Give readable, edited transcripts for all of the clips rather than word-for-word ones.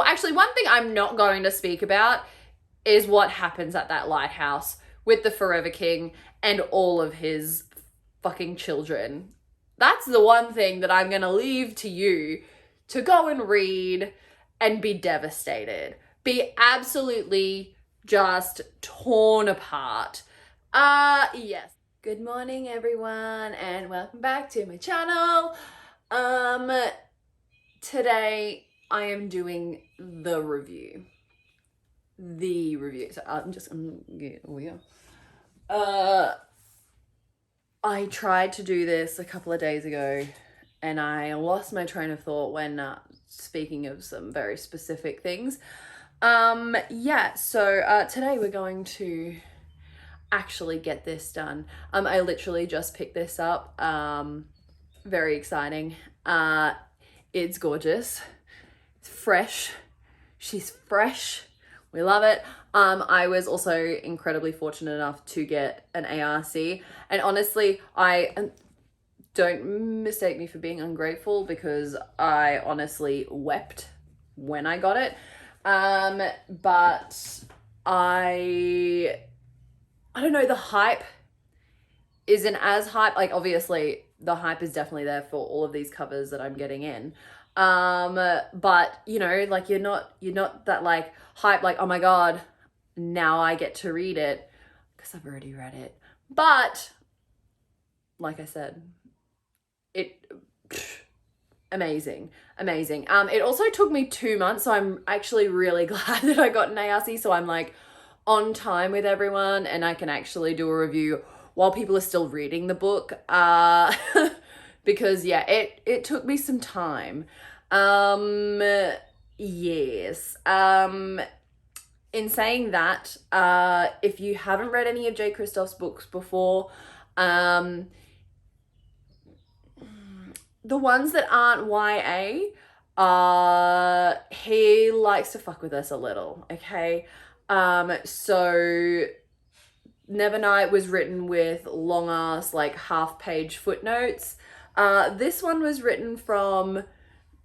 actually, one thing I'm not going to speak about is what happens at that lighthouse with the Forever King and all of his fucking children. That's the one thing that I'm going to leave to you to go and read and be devastated. Be absolutely just torn apart. Yes. Good morning, everyone, and welcome back to my channel. Today I am doing the review. So I tried to do this a couple of days ago and I lost my train of thought when speaking of some very specific things. Today we're going to actually get this done. I literally just picked this up. Very exciting. It's gorgeous. It's fresh. She's fresh. We love it. I was also incredibly fortunate enough to get an ARC, and honestly, don't mistake me for being ungrateful, because I honestly wept when I got it. But I don't know, the hype isn't as hype. Like, obviously the hype is definitely there for all of these covers that I'm getting in. But you know, like, you're not that like hype, like, oh my God, now I get to read it, because I've already read it. But like I said, amazing. It also took me 2 months, so I'm actually really glad that I got an ARC, so I'm like on time with everyone and I can actually do a review while people are still reading the book. Because yeah, it took me some time. Yes. In saying that, if you haven't read any of Jay Kristoff's books before, the ones that aren't YA, he likes to fuck with us a little, okay? So Nevernight was written with long ass, like, half-page footnotes. This one was written from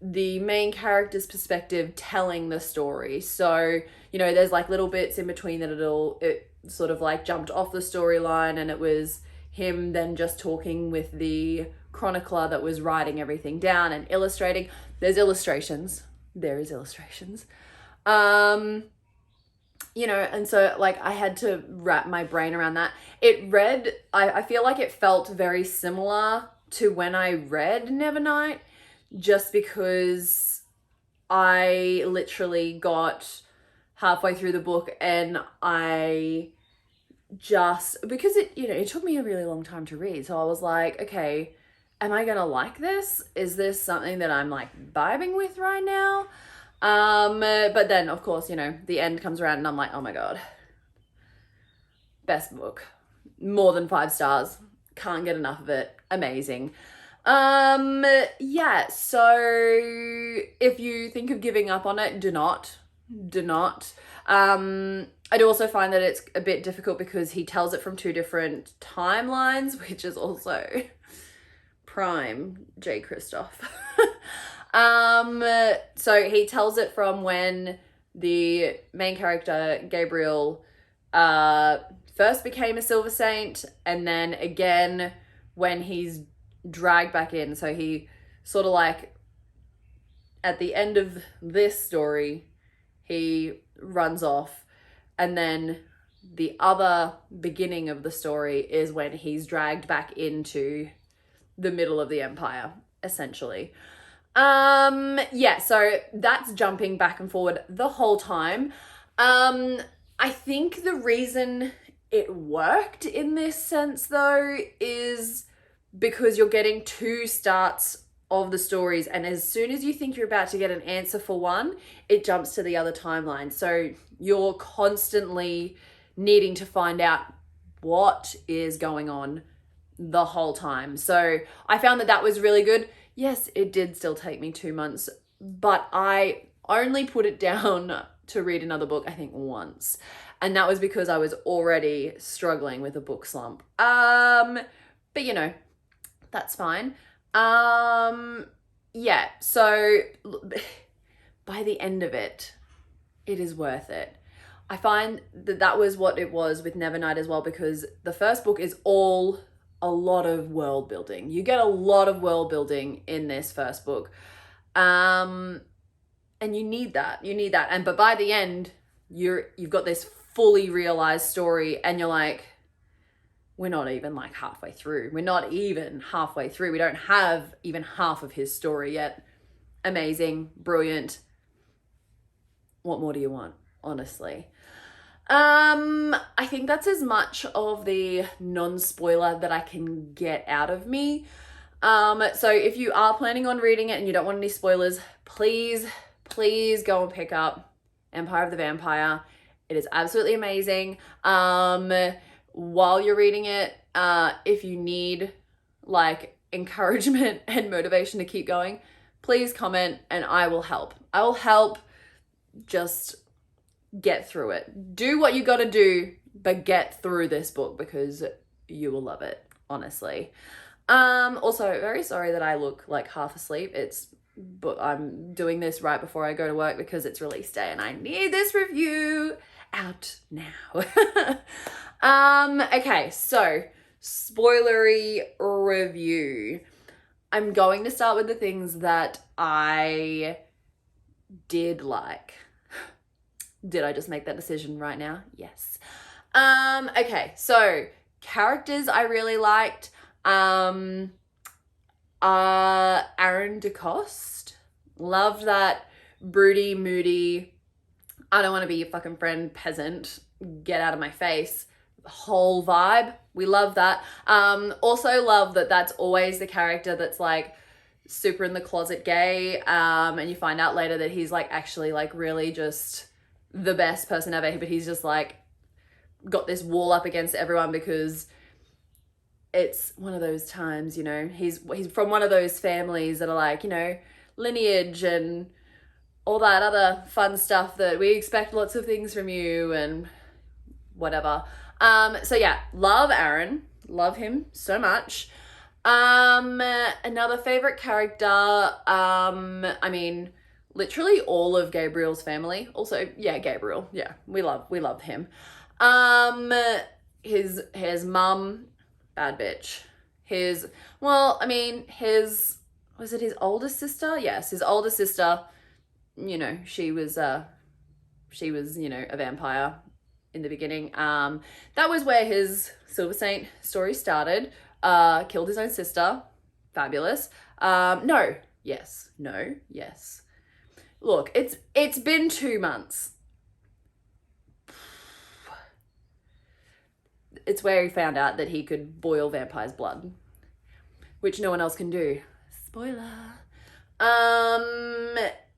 the main character's perspective, telling the story. So, you know, there's like little bits in between that it sort of like jumped off the storyline, and it was him then just talking with the chronicler that was writing everything down and illustrating. There is illustrations. You know, and so like I had to wrap my brain around that. I feel like it felt very similar to when I read Nevernight, just because I literally got halfway through the book and because it took me a really long time to read. So I was like, okay, am I gonna like this? Is this something that I'm like vibing with right now? But then of course, you know, the end comes around and I'm like, oh my God, best book, more than 5 stars, can't get enough of it, amazing. Yeah, so if you think of giving up on it, do not. I do also find that it's a bit difficult because he tells it from 2 different timelines, which is also prime Jay Kristoff. So he tells it from when the main character, Gabriel, first became a Silver Saint, and then again when he's dragged back in. So he sort of like, at the end of this story, he runs off, and then the other beginning of the story is when he's dragged back into the middle of the Empire, essentially. Yeah, so that's jumping back and forward the whole time. I think the reason it worked in this sense, though, is because you're getting 2 starts of the stories, and as soon as you think you're about to get an answer for one, it jumps to the other timeline. So you're constantly needing to find out what is going on the whole time. So I found that was really good. Yes, it did still take me 2 months, but I only put it down to read another book, I think, once. And that was because I was already struggling with a book slump. But you know, that's fine. Yeah, so by the end of it, it is worth it. I find that was what it was with Nevernight as well, because the first book is all a lot of world building. You get a lot of world building in this first book. And you need that. And but by the end, you've got this fully realized story, and you're like, we're not even like halfway through. We don't have even half of his story yet. Amazing, brilliant. What more do you want, honestly? I think that's as much of the non-spoiler that I can get out of me. So if you are planning on reading it and you don't want any spoilers, please go and pick up Empire of the Vampire. It is absolutely amazing. While you're reading it, if you need like encouragement and motivation to keep going, please comment and I will help. Just get through it. Do what you gotta do, but get through this book because you will love it, honestly. Also, very sorry that I look like half asleep. But I'm doing this right before I go to work because it's release day and I need this review out now. Okay, so spoilery review. I'm going to start with the things that I did like. Did I just make that decision right now? Yes. Okay, so characters I really liked. Aaron DeCoste. Loved that broody, moody, I don't want to be your fucking friend, peasant, get out of my face whole vibe. We love that. Also love that that's always the character that's like super in the closet gay, and you find out later that he's like actually like really just the best person ever, but he's just like got this wall up against everyone because it's one of those times, you know, he's from one of those families that are like, you know, lineage and all that other fun stuff that we expect lots of things from you and whatever. So yeah, love Aaron, love him so much. Another favorite character, I mean, literally all of Gabriel's family. Also, yeah, Gabriel, yeah, we love him. His mum, bad bitch. Was it his older sister? Yes, his older sister, you know, she was, you know, a vampire in the beginning. That was where his Silver Saint story started. Killed his own sister. Fabulous. Yes. Look, it's been 2 months. It's where he found out that he could boil vampires' blood, which no one else can do. Spoiler.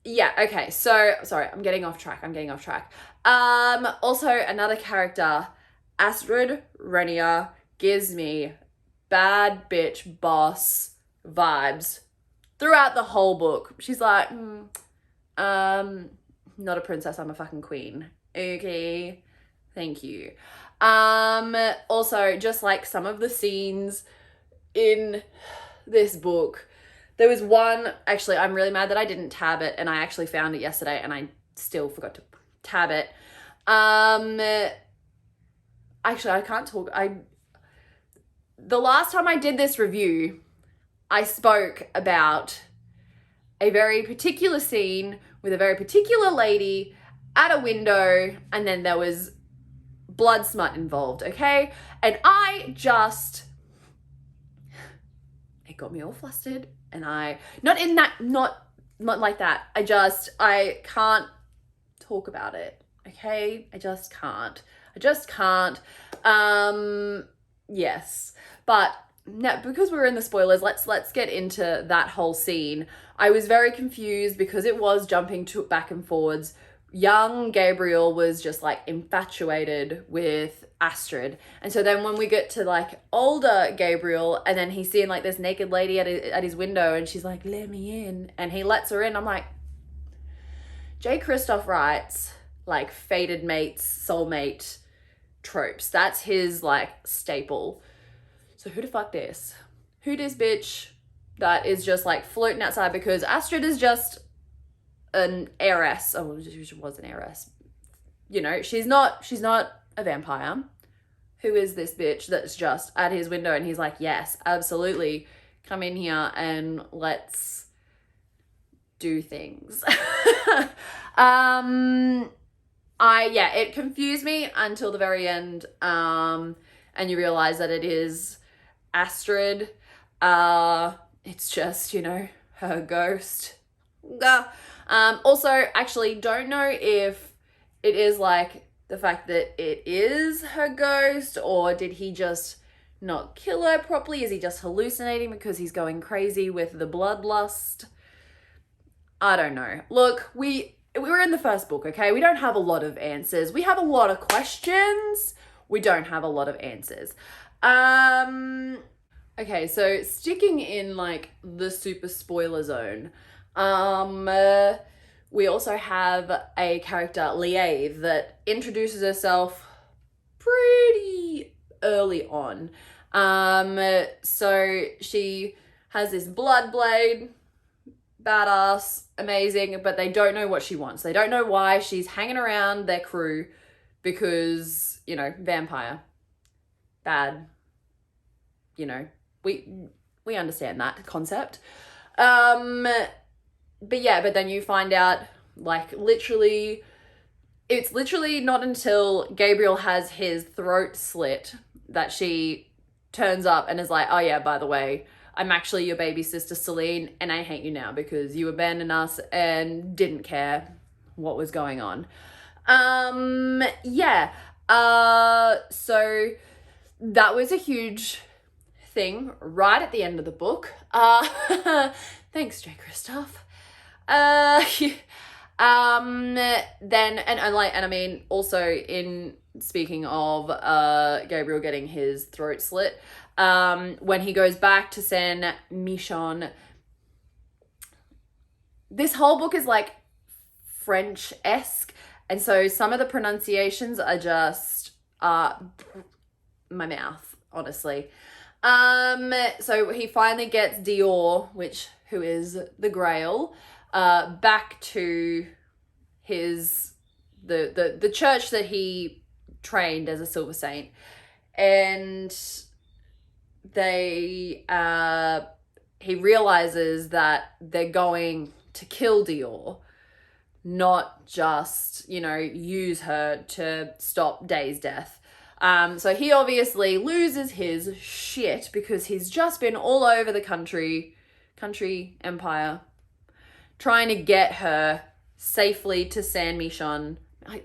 Yeah, okay, so, sorry, I'm getting off track. Also, another character, Astrid Renier, gives me bad bitch boss vibes throughout the whole book. She's like, not a princess, I'm a fucking queen. Okay, thank you. Also, just like some of the scenes in this book, there was one, actually, I'm really mad that I didn't tab it, and I actually found it yesterday, and I still forgot to tab it. Actually, I can't talk. The last time I did this review, I spoke about a very particular scene with a very particular lady at a window, and then there was blood smut involved, okay? And it got me all flustered, and not like that. I can't talk about it, okay? I just can't. Yes, but now, because we're in the spoilers, let's get into that whole scene. I was very confused because it was jumping back and forwards. Young Gabriel was just like infatuated with Astrid, and so then when we get to like older Gabriel, and then he's seeing like this naked lady at his window, and she's like, let me in, and he lets her in. I'm like, J. Kristoff writes like fated mates, soulmate tropes. That's his like staple. So who the fuck this? Who this bitch that is just like floating outside, because Astrid is just an heiress. Oh, she was an heiress. You know, she's not a vampire. Who is this bitch that's just at his window and he's like, yes, absolutely, come in here and let's do things. It confused me until the very end. And you realize that it is Astrid. It's just, you know, her ghost. Also, actually, don't know if it is like the fact that it is her ghost, or did he just not kill her properly? Is he just hallucinating because he's going crazy with the bloodlust? I don't know. Look, we were in the first book, okay? We don't have a lot of answers. We have a lot of questions. We don't have a lot of answers. Okay, so sticking in like the super spoiler zone, we also have a character, Liav, that introduces herself pretty early on. So she has this blood blade, badass, amazing, but they don't know what she wants. They don't know why she's hanging around their crew because, you know, vampire, bad, you know, we understand that concept. But then you find out, like, it's literally not until Gabriel has his throat slit that she turns up and is like, oh yeah, by the way, I'm actually your baby sister Celine, and I hate you now because you abandoned us and didn't care what was going on. So that was a huge thing right at the end of the book. Thanks, J. Kristoff. Also in speaking of Gabriel getting his throat slit, when he goes back to Saint Michon, this whole book is like French-esque, and so some of the pronunciations are just my mouth, honestly. So he finally gets Dior, who is the Grail, back to the church that he trained as a Silver Saint, and he realizes that they're going to kill Dior, not just, you know, use her to stop Day's death. So he obviously loses his shit because he's just been all over the empire, trying to get her safely to Saint Michon. I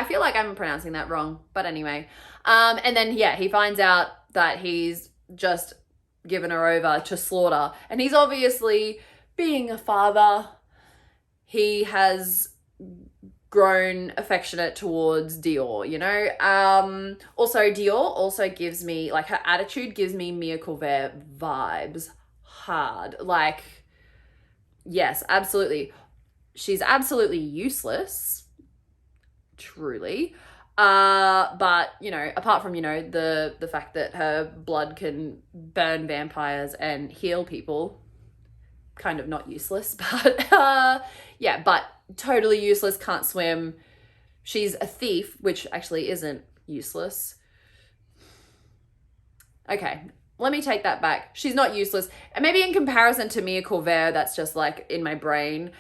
feel like I'm pronouncing that wrong, but anyway. And then, he finds out that he's just given her over to slaughter. And he's obviously, being a father, he has grown affectionate towards Dior, you know? Also, Dior also gives me, like, her attitude gives me Mia Couvert vibes hard. Like, yes, absolutely. She's absolutely useless, truly. But, you know, apart from, you know, the fact that her blood can burn vampires and heal people, kind of not useless, but but totally useless, can't swim. She's a thief, which actually isn't useless. Okay, let me take that back. She's not useless. And maybe in comparison to Mia Couvert, that's just like in my brain.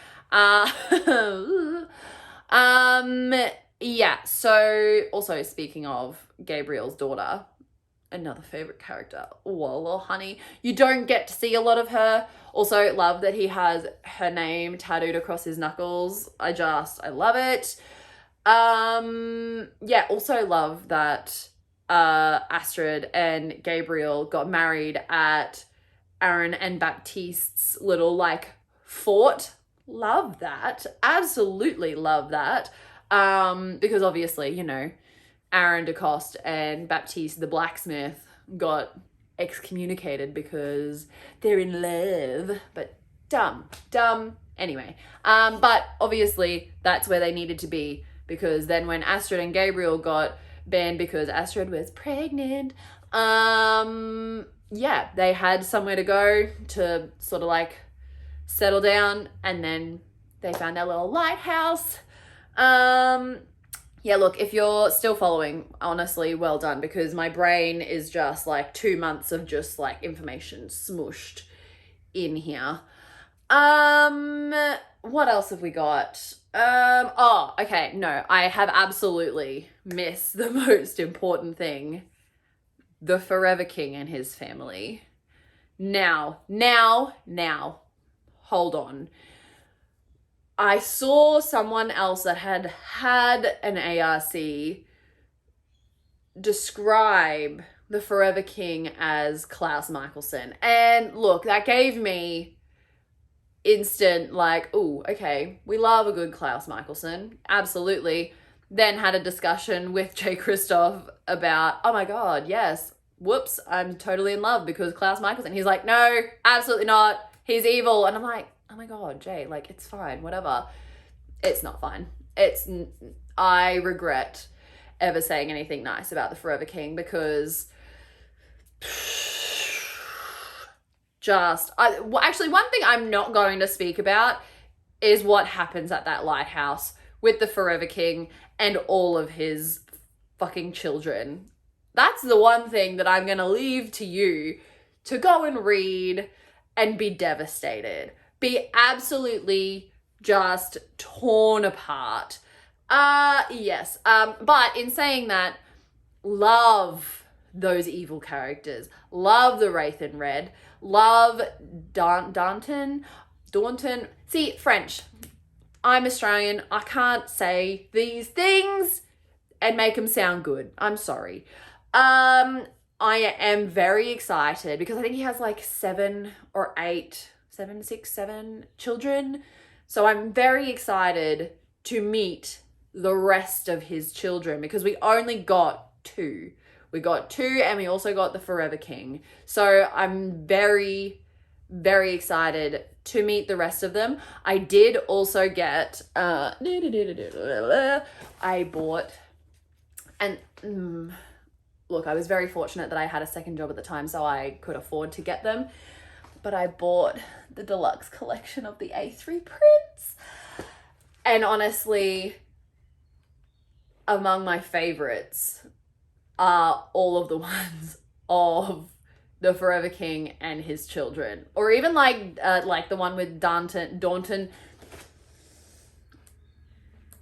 So also speaking of Gabriel's daughter, another favorite character, Wallow Honey. You don't get to see a lot of her. Also love that he has her name tattooed across his knuckles. I love it. Also love that Astrid and Gabriel got married at Aaron and Baptiste's little like fort. Love that. Absolutely love that. Because obviously, you know, Aaron DeCoste and Baptiste the blacksmith got excommunicated because they're in love, but dumb. Anyway, but obviously that's where they needed to be, because then when Astrid and Gabriel got banned because Astrid was pregnant, they had somewhere to go to sort of like settle down, and then they found their little lighthouse. Yeah, look, if you're still following, honestly, well done, because my brain is just like 2 months of just like information smooshed in here. What else have we got? Oh, okay, no, I have absolutely missed the most important thing. The Forever King and his family. Now, hold on. I saw someone else that had an ARC describe the Forever King as Klaus Mikaelson. And look, that gave me instant like, oh, okay, we love a good Klaus Mikaelson. Absolutely. Then had a discussion with Jay Kristoff about, oh my God, yes, whoops, I'm totally in love because Klaus Mikaelson. He's like, no, absolutely not. He's evil. And I'm like, oh my God, Jay, like, it's fine, whatever. It's not fine. I regret ever saying anything nice about the Forever King because actually, one thing I'm not going to speak about is what happens at that lighthouse with the Forever King and all of his fucking children. That's the one thing that I'm going to leave to you to go and read and be devastated. Be absolutely just torn apart. Yes. But in saying that, love those evil characters. Love the Wraith in Red. Love Daunton. See, French. I'm Australian. I can't say these things and make them sound good. I'm sorry. I am very excited because I think he has like 7 or 8, 7 children. So I'm very excited to meet the rest of his children because we only got 2. We got 2 and we also got the Forever King. So I'm very, very excited to meet the rest of them. I did also get, I bought, and look, I was very fortunate that I had a second job at the time so I could afford to get them. But I bought the deluxe collection of the A3 prints. And honestly, among my favorites are all of the ones of the Forever King and his children. Or even like the one with Daunton.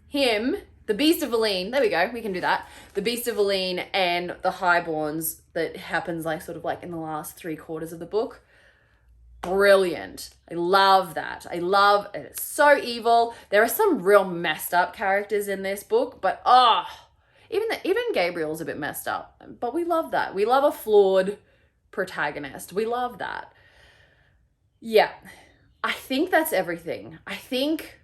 Him, the Beast of Valine. There we go, we can do that. The Beast of Valine and the Highborns that happens like sort of like in the last 3/4 of the book. Brilliant. I love that. It's so evil. There are some real messed up characters in this book, but even Gabriel's a bit messed up. But we love that. We love a flawed protagonist. We love that. Yeah. I think that's everything. I think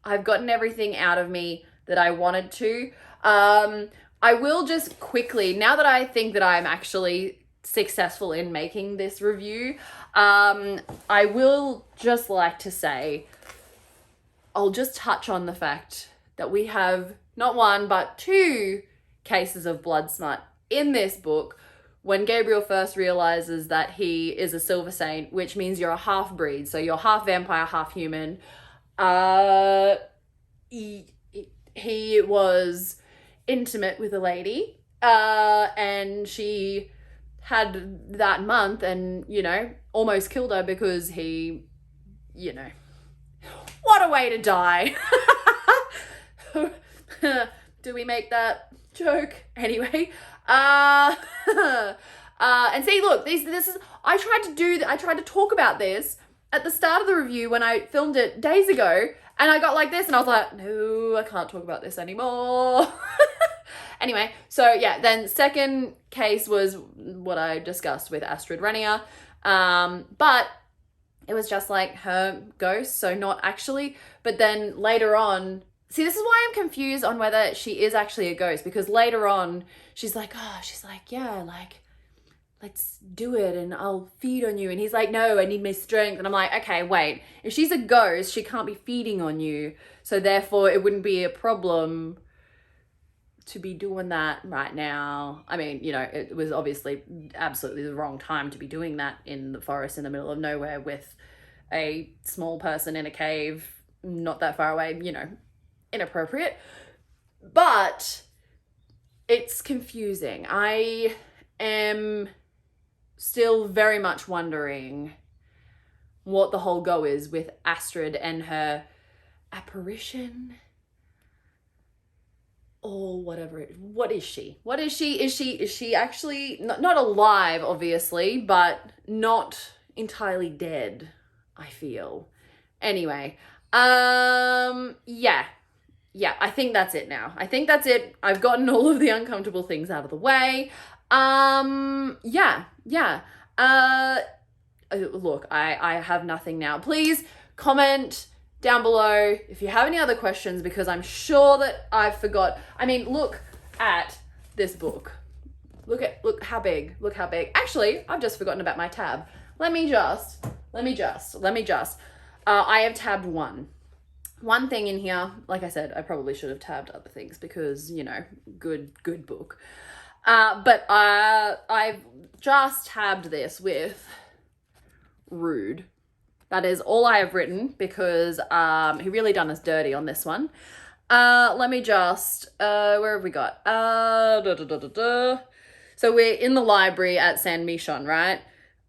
I've gotten everything out of me that I wanted to. I will just quickly, now that I think that I'm actually successful in making this review, I will just like to say, I'll just touch on the fact that we have not 1 but 2 cases of blood smut in this book when Gabriel first realizes that he is a Silver Saint, which means you're a half-breed, so you're half vampire, half human. He was intimate with a lady, and she had that month and, almost killed her because he, what a way to die. Do we make that joke? Anyway, and see, look, this is, I tried to talk about this at the start of the review when I filmed it days ago, and I got like this and I was like, no, I can't talk about this anymore. Anyway, so yeah, then second case was what I discussed with Astrid Renier. But it was just like her ghost, so not actually. But then later on, see, this is why I'm confused on whether she is actually a ghost, because later on, she's like, yeah, like, let's do it and I'll feed on you. And he's like, no, I need my strength. And I'm like, okay, wait, if she's a ghost, she can't be feeding on you. So therefore, it wouldn't be a problem to be doing that right now. I mean, it was obviously absolutely the wrong time to be doing that in the forest in the middle of nowhere with a small person in a cave not that far away, you know, inappropriate. But it's confusing. I am still very much wondering what the whole go is with Astrid and her apparition or whatever. What is she? What is she? Is she actually not alive, obviously, but not entirely dead, I feel. Anyway, yeah, I think that's it now. I think that's it. I've gotten all of the uncomfortable things out of the way. Yeah. Look, I have nothing now. Please comment down below if you have any other questions, because I'm sure that I've forgot. I mean, look at this book. Look how big. Look how big. Actually, I've just forgotten about my tab. Let me just. I have tabbed one thing in here. Like I said, I probably should have tabbed other things because, you know, good book. But I've just tabbed this with rude. That is all I have written because he really done us dirty on this one. Let me just, where have we got? So we're in the library at Saint Michon, right?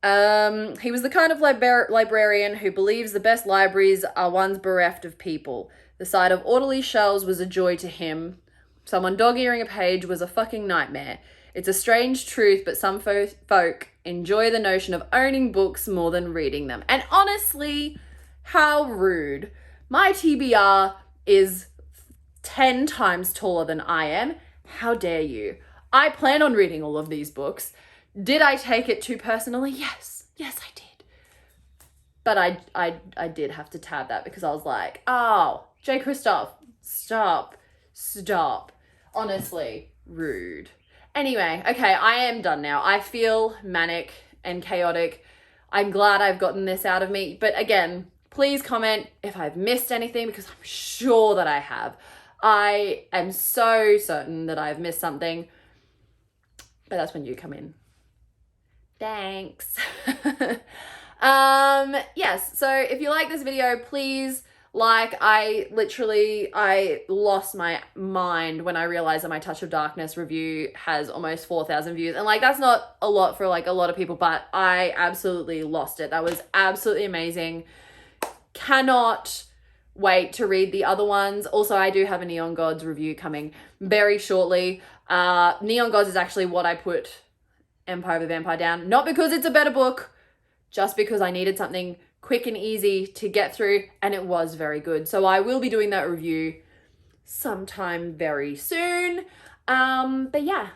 He was the kind of librarian who believes the best libraries are ones bereft of people. The sight of orderly shelves was a joy to him. Someone dog-earing a page was a fucking nightmare. It's a strange truth, but some folk enjoy the notion of owning books more than reading them. And honestly, how rude. My TBR is 10 times taller than I am. How dare you? I plan on reading all of these books. Did I take it too personally? Yes, I did. But I did have to tab that because I was like, oh, J. Kristoff, stop. Honestly, rude. Anyway, okay, I am done now. I feel manic and chaotic. I'm glad I've gotten this out of me. But again, please comment if I've missed anything because I'm sure that I have. I am so certain that I've missed something. But that's when you come in. Thanks. Yes, so if you like this video, please I lost my mind when I realized that my Touch of Darkness review has almost 4,000 views. And like, that's not a lot for like a lot of people, but I absolutely lost it. That was absolutely amazing. Cannot wait to read the other ones. Also, I do have a Neon Gods review coming very shortly. Neon Gods is actually what I put Empire of the Vampire down. Not because it's a better book, just because I needed something quick and easy to get through, and it was very good. So I will be doing that review sometime very soon. But yeah,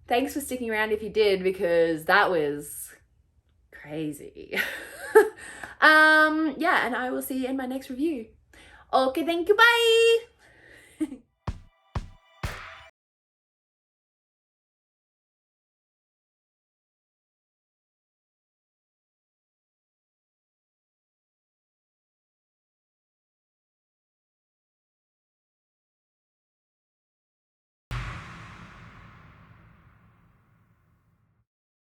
thanks for sticking around if you did, because that was crazy. Yeah, and I will see you in my next review. Okay, thank you, bye!